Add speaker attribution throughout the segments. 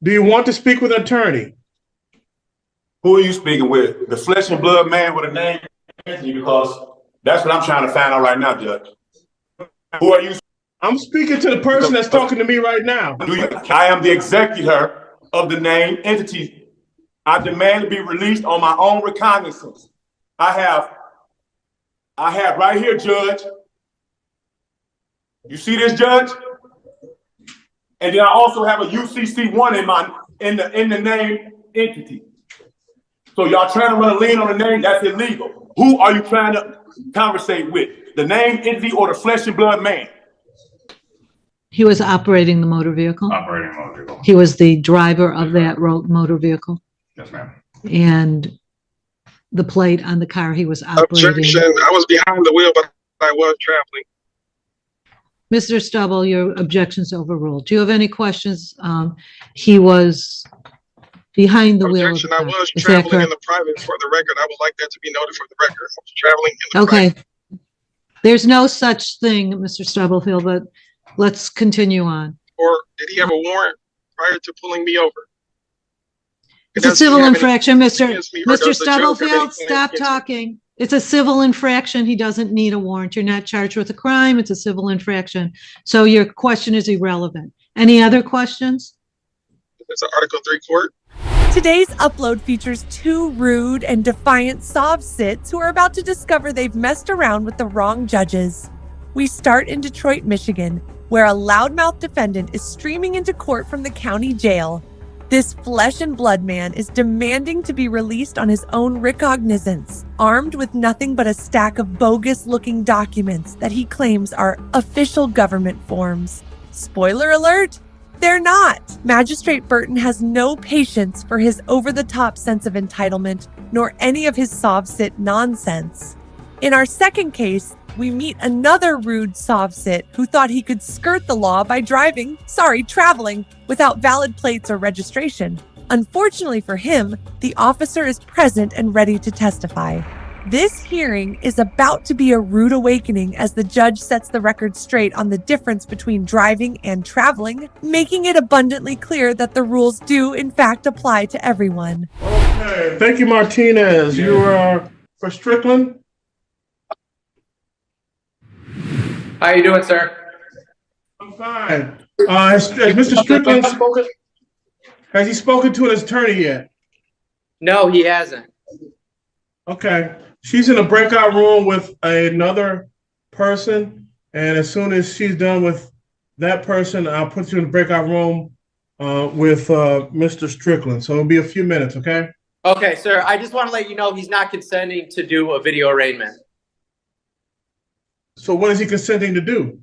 Speaker 1: Do you want to speak with an attorney?
Speaker 2: Who are you speaking with? The flesh and blood man with a name? Because that's what I'm trying to find out right now, Judge. Who are you?
Speaker 1: I'm speaking to the person that's talking to me right now.
Speaker 2: I am the executor of the named entity. I demand to be released on my own recognizance. I have right here, Judge. You see this, Judge? And then I also have a UCC1 in the name entity. So y'all trying to run a lien on the name, that's illegal. Who are you trying to conversate with? The name entity or the flesh and blood man?
Speaker 3: He was operating the motor vehicle.
Speaker 4: Operating motor vehicle.
Speaker 3: He was the driver of that motor vehicle.
Speaker 4: Yes, ma'am.
Speaker 3: And the plate on the car he was operating.
Speaker 5: Objection. I was behind the wheel, but I was traveling.
Speaker 3: Mr. Stubble, your objection's overruled. Do you have any questions? He was behind the wheel.
Speaker 5: Objection. I was traveling in the private. For the record, I would like that to be noted for the record. I was traveling in the private.
Speaker 3: Okay. There's no such thing, Mr. Stubblefield, but let's continue on.
Speaker 5: Or did he have a warrant prior to pulling me over?
Speaker 3: It's a civil infraction, Mr. Stubblefield, stop talking. It's a civil infraction. He doesn't need a warrant. You're not charged with a crime. It's a civil infraction. So your question is irrelevant. Any other questions?
Speaker 5: It's an Article 3 court.
Speaker 6: Today's upload features two rude and defiant SovCits who are about to discover they've messed around with the wrong judges. We start in Detroit, Michigan, where a loudmouth defendant is streaming into court from the county jail. This flesh and blood man is demanding to be released on his own recognizance, armed with nothing but a stack of bogus-looking documents that he claims are official government forms. Spoiler alert, they're not. Magistrate Burton has no patience for his over-the-top sense of entitlement, nor any of his SovCit nonsense. In our second case, we meet another rude SovCit who thought he could skirt the law by traveling without valid plates or registration. Unfortunately for him, the officer is present and ready to testify. This hearing is about to be a rude awakening as the judge sets the record straight on the difference between driving and traveling, making it abundantly clear that the rules do in fact apply to everyone.
Speaker 1: Okay, thank you, Martinez. You are for Strickland?
Speaker 7: How you doing, sir?
Speaker 1: I'm fine. Has Mr. Strickland spoken? Has he spoken to an attorney yet?
Speaker 7: No, he hasn't.
Speaker 1: Okay. She's in a breakout room with another person, and as soon as she's done with that person, I'll put you in the breakout room with Mr. Strickland. So it'll be a few minutes, okay?
Speaker 7: Okay, sir. I just want to let you know he's not consenting to do a video arraignment.
Speaker 1: So what is he consenting to do?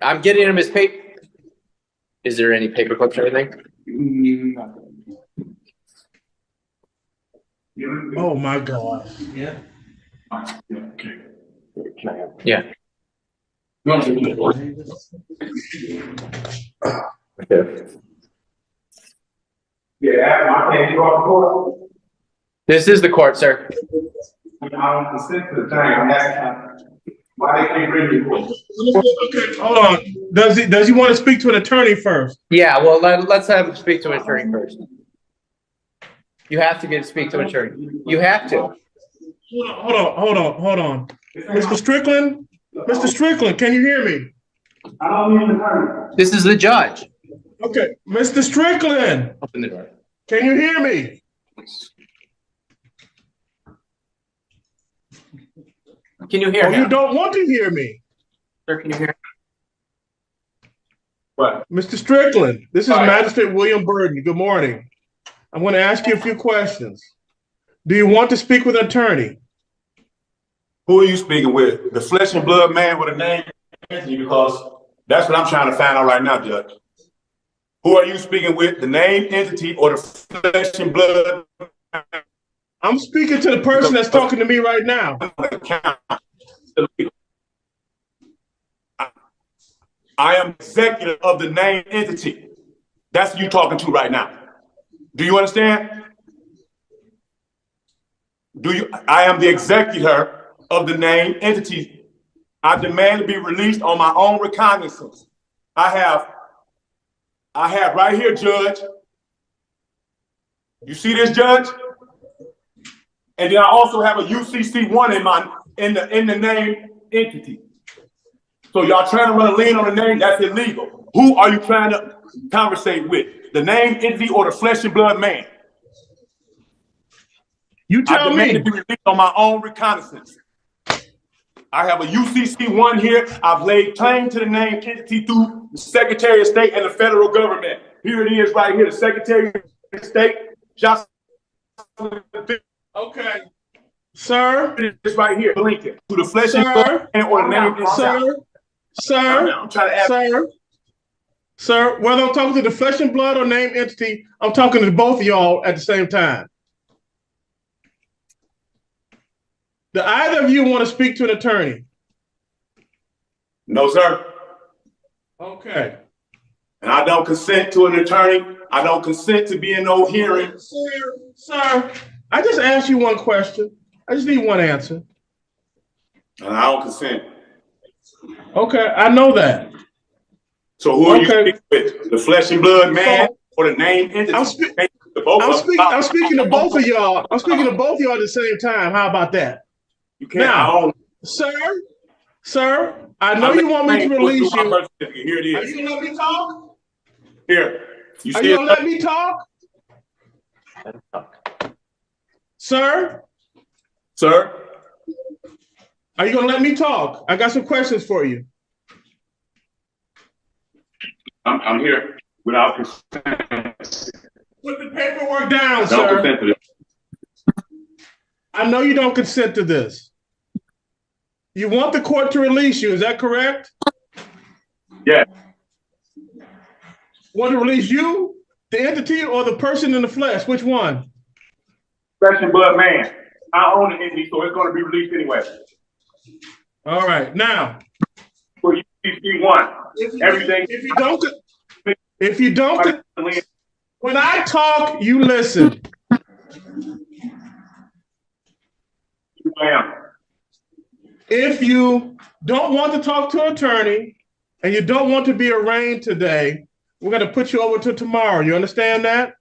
Speaker 7: I'm getting him his paper. Is there any paper clips or anything?
Speaker 1: Oh my God.
Speaker 7: Yeah. Yeah.
Speaker 2: Okay.
Speaker 7: This is the court, sir.
Speaker 2: I don't consent to the thing. I'm asking why they can't bring me court.
Speaker 1: Okay, hold on. Does he want to speak to an attorney first?
Speaker 7: Yeah, well, let's have him speak to an attorney first. You have to speak to an attorney. You have to.
Speaker 1: Hold on. Mr. Strickland? Mr. Strickland, can you hear me?
Speaker 2: I don't need an attorney.
Speaker 7: This is the judge.
Speaker 1: Okay, Mr. Strickland.
Speaker 7: Open the door.
Speaker 1: Can you hear me?
Speaker 7: Can you hear
Speaker 1: me?
Speaker 7: him?
Speaker 1: You don't want to hear me.
Speaker 7: Sir, can you hear me?
Speaker 2: What?
Speaker 1: Mr. Strickland, this is Magistrate William Burden. Good morning. I'm going to ask you a few questions. Do you want to speak with an attorney?
Speaker 2: Who are you speaking with? The flesh and blood man with a name? Because that's what I'm trying to find out right now, Judge. Who are you speaking with? The name entity or the flesh and blood?
Speaker 1: I'm speaking to the person that's talking to me right now.
Speaker 2: I am executive of the name entity. That's who you're talking to right now. Do you understand? I am the executor of the name entity. I demand to be released on my own recognizance. I I have right here, Judge. You see this, Judge? And then I also have a UCC1 in the name entity. So y'all trying to run a lien on the name, that's illegal. Who are you trying to conversate with? The name entity or the flesh and blood man?
Speaker 1: You
Speaker 2: I
Speaker 1: tell
Speaker 2: demand
Speaker 1: me.
Speaker 2: to be released on my own recognizance. I have a UCC1 here. I've laid claim to the name entity through the Secretary of State and the federal government. Here it is right here, the Secretary of State, just
Speaker 1: Okay. Sir,
Speaker 2: it's right here, Lincoln, to the flesh and
Speaker 1: sir,
Speaker 2: blood man or the name entity. I'm trying to ask.
Speaker 1: Sir, whether I'm talking to the flesh and blood or name entity, I'm talking to both of y'all at the same time. Do either of you want to speak to an attorney?
Speaker 2: No, sir.
Speaker 1: Okay.
Speaker 2: And I don't consent to an attorney. I don't consent to be in no hearing.
Speaker 1: Sir, I just asked you one question. I just need one answer.
Speaker 2: And I don't consent.
Speaker 1: Okay, I know that.
Speaker 2: So who are you speaking with? The flesh and blood man or the name entity?
Speaker 1: I'm speaking to both of y'all. I'm speaking to both of y'all at the same time. How about that?
Speaker 2: You can't.
Speaker 1: Sir, I know you want me to release you.
Speaker 2: Here it is.
Speaker 1: Are you gonna let me talk?
Speaker 2: Here.
Speaker 1: Are you gonna let me talk? Sir?
Speaker 2: Sir?
Speaker 1: Are you gonna let me talk? I got some questions for you.
Speaker 2: I'm here without consent.
Speaker 1: Put the paperwork down,
Speaker 2: I don't
Speaker 1: sir.
Speaker 2: consent to this.
Speaker 1: I know you don't consent to this. You want the court to release you, is that correct?
Speaker 2: Yeah.
Speaker 1: Want to release you, the entity, or the person in the flesh? Which one?
Speaker 2: Flesh and blood man. I own the entity, so it's going to be released anyway.
Speaker 1: All right, now.
Speaker 2: For UCC1. Everything.
Speaker 1: If you don't, when I talk, you listen. If you don't want to talk to an attorney and you don't want to be arraigned today, we're going to put you over to tomorrow. You understand that?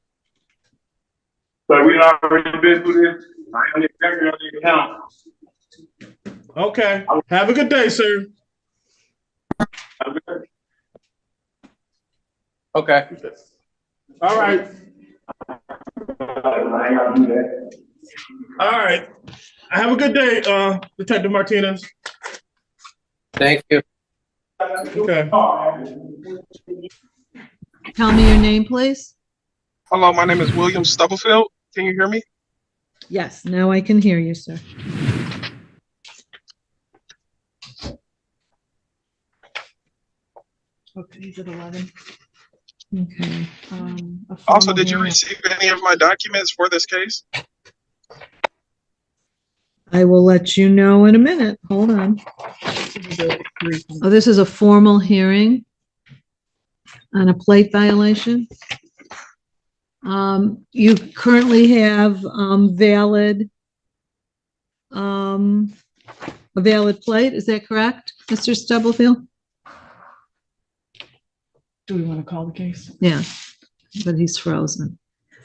Speaker 2: So we already been through this. I am the executive of the account.
Speaker 1: Okay. Have a good day, sir.
Speaker 7: Okay.
Speaker 1: All right. All right. Have a good day, Detective Martinez.
Speaker 7: Thank you.
Speaker 1: Okay.
Speaker 3: Tell me your name, please.
Speaker 5: Hello, my name is William Stubblefield. Can you hear me?
Speaker 3: Yes, now I can hear you, sir. Okay, he's at 11. Okay.
Speaker 5: Also, did you receive any of my documents for this case?
Speaker 3: I will let you know in a minute. Hold on. Oh, this is a formal hearing on a plate violation. You currently have a valid plate. Is that correct, Mr. Stubblefield?
Speaker 4: Do we want to call the case?
Speaker 3: Yeah, but he's frozen.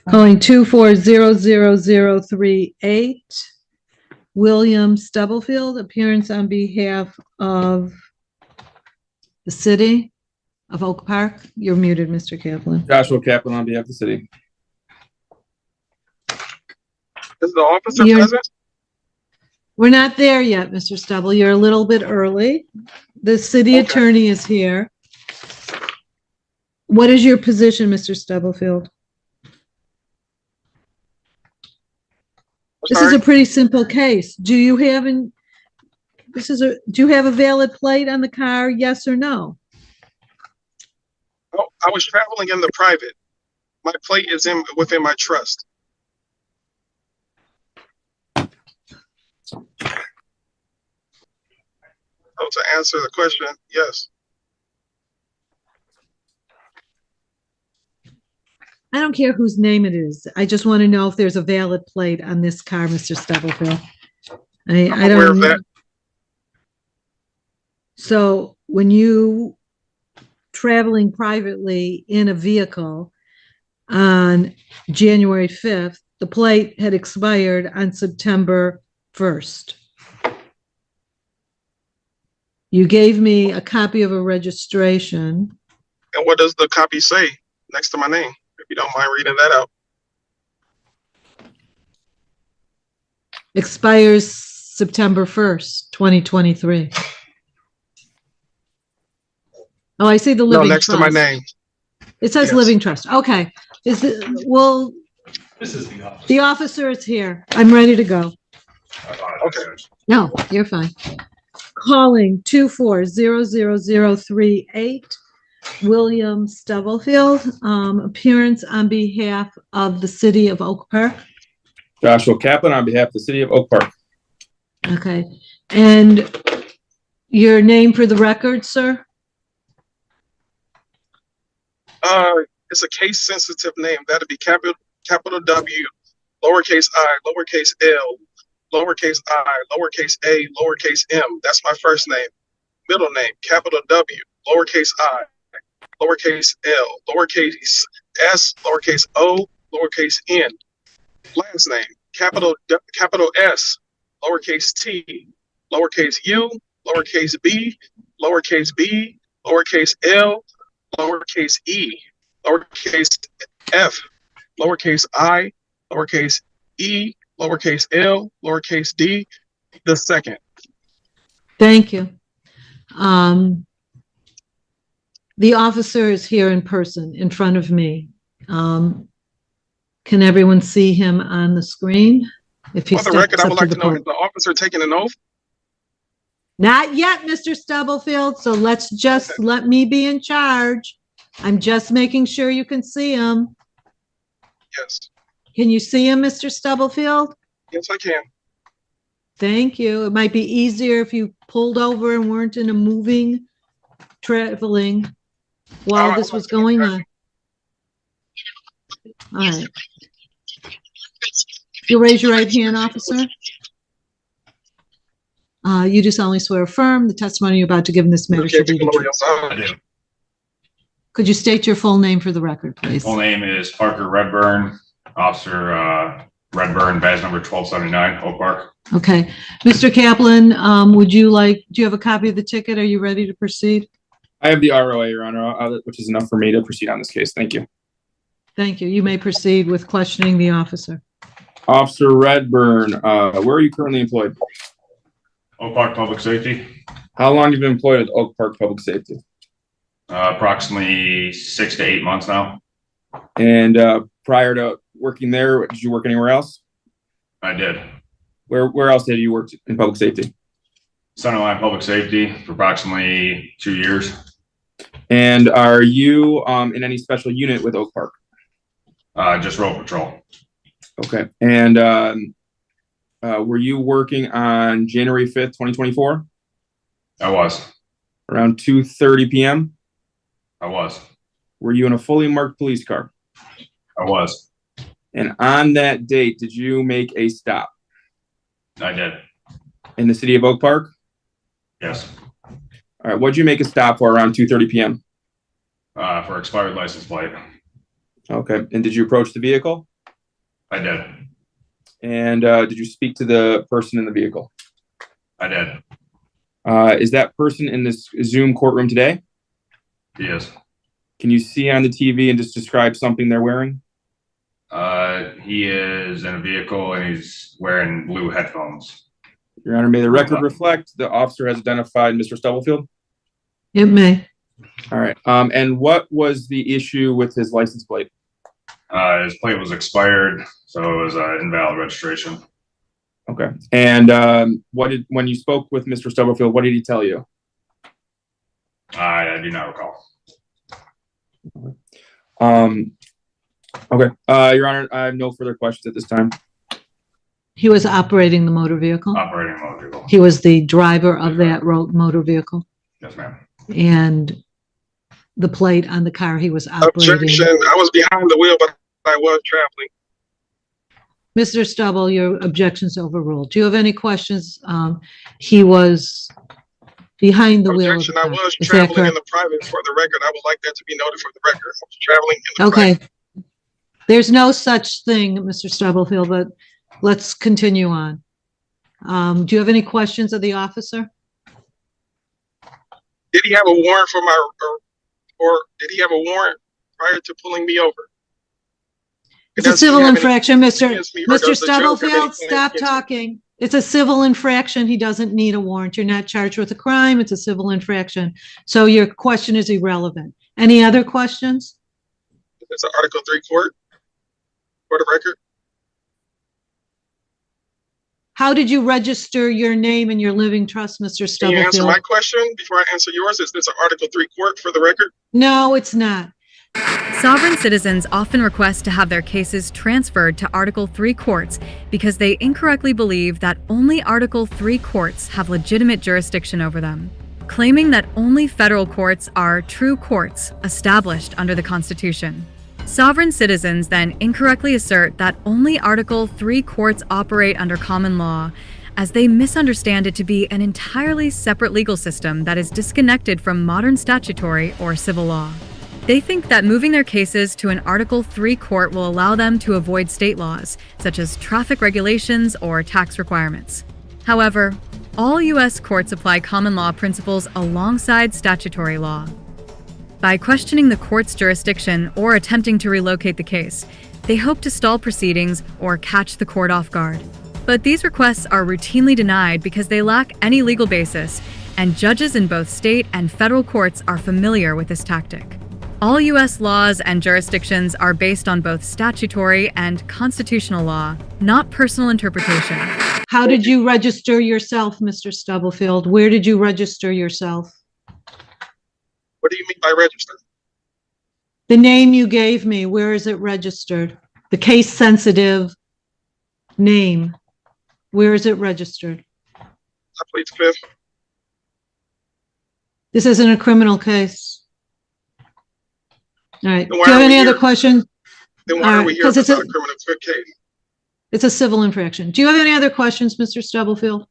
Speaker 3: Calling 2400038. William Stubblefield, appearance on behalf of the city of Oak Park. You're muted, Mr. Kaplan.
Speaker 8: Joshua Kaplan on behalf of the city.
Speaker 5: Is the officer present?
Speaker 3: We're not there yet, Mr. Stubble. You're a little bit early. The city attorney is here. What is your position, Mr. Stubblefield? This is a pretty simple case. Do you have do you have a valid plate on the car? Yes or no?
Speaker 5: Oh, I was traveling in the private. My plate is within my trust. So to answer the question, yes.
Speaker 3: I don't care whose name it is. I just want to know if there's a valid plate on this car, Mr. Stubblefield.
Speaker 5: I'm aware of that.
Speaker 3: So when you traveling privately in a vehicle on January 5th. The plate had expired on September 1st. You gave me a copy of a registration.
Speaker 5: And what does the copy say next to my name? If you don't mind reading that out.
Speaker 3: Expires September 1st, 2023. Oh, I see the
Speaker 5: No,
Speaker 3: living
Speaker 5: next to
Speaker 3: trust.
Speaker 5: my name.
Speaker 3: It says
Speaker 5: Yes.
Speaker 3: living trust. Okay. Is it, well,
Speaker 2: This is the office.
Speaker 3: the officer is here. I'm ready to go.
Speaker 5: Okay.
Speaker 3: No, you're fine. Calling 2400038, William Stubblefield, appearance on behalf of the city of Oak Park.
Speaker 8: Joshua Kaplan on behalf of the city of Oak Park.
Speaker 3: Okay. And your name for the record, sir?
Speaker 5: It's a case sensitive name. That'd be capital W, lowercase I, lowercase L, lowercase I, lowercase a, lowercase m. That's my first name. Middle name, capital W, lowercase I, lowercase L, lowercase s, lowercase o, lowercase n. Last name, capital S, lowercase t, lowercase u, lowercase b, lowercase b, lowercase l, lowercase e, lowercase f, lowercase I, lowercase e, lowercase l, lowercase d, the second.
Speaker 3: Thank you. The officer is here in person in front of me. Can everyone see him on the screen? If he
Speaker 5: For the record,
Speaker 3: steps
Speaker 5: I
Speaker 3: up
Speaker 5: would
Speaker 3: to
Speaker 5: like
Speaker 3: the
Speaker 5: to know, is
Speaker 3: podium.
Speaker 5: the officer taking an oath?
Speaker 3: Not yet, Mr. Stubblefield, so let's just let me be in charge. I'm just making sure you can see him.
Speaker 5: Yes.
Speaker 3: Can you see him, Mr. Stubblefield?
Speaker 5: Yes, I can.
Speaker 3: Thank you. It might be easier if you pulled over and weren't in a moving, traveling while this was going on. All right. You raise your right hand, officer. You do solemnly swear affirm the testimony you're about to give in this matter shall be the truth.
Speaker 9: I do.
Speaker 3: Could you state your full name for the record, please?
Speaker 9: Full name is Parker Redburn, Officer Redburn, badge number 1279, Oak Park.
Speaker 3: Okay. Mr. Kaplan, do you have a copy of the ticket? Are you ready to proceed?
Speaker 8: I have the ROA, Your Honor, which is enough for me to proceed on this case. Thank you.
Speaker 3: Thank you. You may proceed with questioning the officer.
Speaker 8: Officer Redburn, where are you currently employed?
Speaker 9: Oak Park Public Safety,
Speaker 8: How long have you been employed with Oak Park Public Safety?
Speaker 9: approximately 6 to 8 months now.
Speaker 8: And prior to working there, did you work anywhere else?
Speaker 9: I did.
Speaker 8: Where else did you work in public safety?
Speaker 9: Centerline Public Safety for approximately 2 years.
Speaker 8: And are you in any special unit with Oak Park?
Speaker 9: Just road patrol.
Speaker 8: Okay. And were you working on January 5th, 2024?
Speaker 9: I was.
Speaker 8: Around 2:30 p.m.?
Speaker 9: I was.
Speaker 8: Were you in a fully marked police car?
Speaker 9: I was.
Speaker 8: And on that date, did you make a stop
Speaker 9: I did.
Speaker 8: in the city of Oak Park?
Speaker 9: Yes.
Speaker 8: All right. What'd you make a stop for around 2:30 p.m.?
Speaker 9: For expired license plate.
Speaker 8: Okay. And did you approach the vehicle?
Speaker 9: I did.
Speaker 8: And did you speak to the person in the vehicle?
Speaker 9: I did.
Speaker 8: Is that person in this Zoom courtroom today?
Speaker 9: He is.
Speaker 8: Can you see on the TV and just describe something they're wearing?
Speaker 9: He is in a vehicle and he's wearing blue headphones.
Speaker 8: Your Honor, may the record reflect the officer has identified Mr. Stubblefield?
Speaker 3: It may.
Speaker 8: All right. And what was the issue with his license plate?
Speaker 9: His plate was expired, so it was invalid registration.
Speaker 8: Okay. And when you spoke with Mr. Stubblefield, what did he tell you?
Speaker 9: I do not recall.
Speaker 8: Okay. Your Honor, I have no further questions at this time.
Speaker 3: He was operating the motor vehicle.
Speaker 9: Operating a motor vehicle.
Speaker 3: He was the driver of that motor vehicle,
Speaker 9: Yes, ma'am.
Speaker 3: and the plate on the car he was operating.
Speaker 5: Objection. I was behind the wheel, but I was traveling.
Speaker 3: Mr. Stubble, your objection's overruled. Do you have any questions? He was behind the wheel of the
Speaker 5: Objection, I
Speaker 3: car.
Speaker 5: was
Speaker 3: Is that
Speaker 5: traveling in
Speaker 3: correct?
Speaker 5: the private for the record. I would like that to be noted for the record. I was traveling in the private.
Speaker 3: Okay. There's no such thing, Mr. Stubblefield, but let's continue on. Do you have any questions of the officer?
Speaker 5: Did he have a warrant for my, or did he have a warrant prior to pulling me over?
Speaker 3: It's a civil infraction, Mr.
Speaker 5: against me, or
Speaker 3: Mr.
Speaker 5: does the judge have any
Speaker 3: Stubblefield,
Speaker 5: claims
Speaker 3: stop
Speaker 5: against me?
Speaker 3: talking. It's a civil infraction. He doesn't need a warrant. You're not charged with a crime. It's a civil infraction. So your question is irrelevant. Any other questions?
Speaker 5: It's an Article 3 court for the record.
Speaker 3: How did you register your name and your living trust, Mr.
Speaker 5: Can you answer
Speaker 3: Stubblefield?
Speaker 5: my question before I answer yours? Is this an Article 3 court for the record?
Speaker 3: No, it's not.
Speaker 10: Sovereign citizens often request to have their cases transferred to Article 3 courts because they incorrectly believe that only Article 3 courts have legitimate jurisdiction over them, claiming that only federal courts are true courts established under the Constitution. Sovereign citizens then incorrectly assert that only Article 3 courts operate under common law, as they misunderstand it to be an entirely separate legal system that is disconnected from modern statutory or civil law. They think that moving their cases to an Article 3 court will allow them to avoid state laws, such as traffic regulations or tax requirements. However, all U.S. courts apply common law principles alongside statutory law. By questioning the court's jurisdiction or attempting to relocate the case, they hope to stall proceedings or catch the court off guard. But these requests are routinely denied because they lack any legal basis, and judges in both state and federal courts are familiar with this tactic. All U.S. laws and jurisdictions are based on both statutory and constitutional law, not personal interpretation.
Speaker 3: How did you register yourself, Mr. Stubblefield? Where did you register yourself?
Speaker 5: What do you mean by register?
Speaker 3: The name you gave me, where is it registered? The case-sensitive name, where is it registered?
Speaker 5: I plead the fifth.
Speaker 3: This isn't a criminal case. All right. Do
Speaker 5: Then
Speaker 3: you
Speaker 5: why
Speaker 3: have
Speaker 5: are we
Speaker 3: any other
Speaker 5: here?
Speaker 3: questions?
Speaker 5: Then
Speaker 3: All
Speaker 5: why are
Speaker 3: right,
Speaker 5: we here
Speaker 3: 'cause
Speaker 5: if
Speaker 3: it's
Speaker 5: it's not
Speaker 3: a-
Speaker 5: a criminal case?
Speaker 3: It's a civil infraction. Do you have any other questions, Mr. Stubblefield?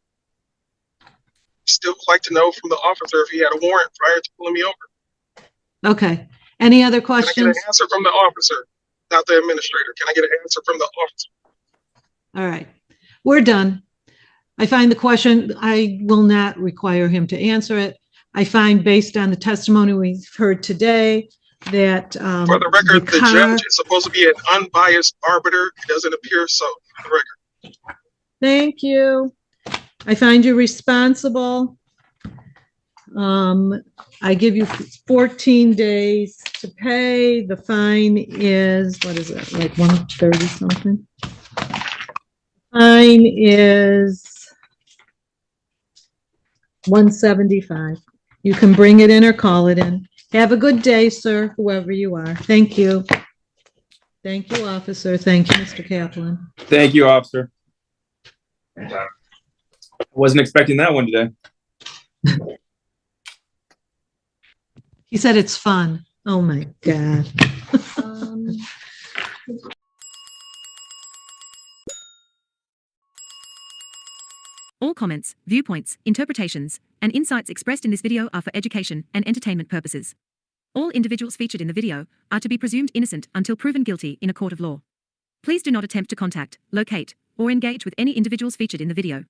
Speaker 5: Still like to know from the officer if he had a warrant prior to pulling me over.
Speaker 3: Okay. Any other
Speaker 5: Can I get
Speaker 3: questions?
Speaker 5: an answer from the officer, not the administrator? Can I get an answer from the officer?
Speaker 3: All right. We're done. I find the question, I will not require him to answer it. I find based on the testimony we've heard today that
Speaker 5: For the record, the
Speaker 3: car-
Speaker 5: judge is supposed to be an unbiased arbiter. It doesn't appear so. For the record.
Speaker 3: Thank you. I find you responsible. I give you 14 days to pay. The fine is, what is it, like 130 something? Fine is 175. You can bring it in or call it in. Have a good day, sir, whoever you are. Thank you. Thank you, officer. Thank you, Mr. Kaplan.
Speaker 8: Thank you, officer. Wasn't expecting that one today.
Speaker 3: He said it's fun. Oh, my God.
Speaker 11: All comments, viewpoints, interpretations, and insights expressed in this video are for education and entertainment purposes. All individuals featured in the video are to be presumed innocent until proven guilty in a court of law. Please do not attempt to contact, locate, or engage with any individuals featured in the video.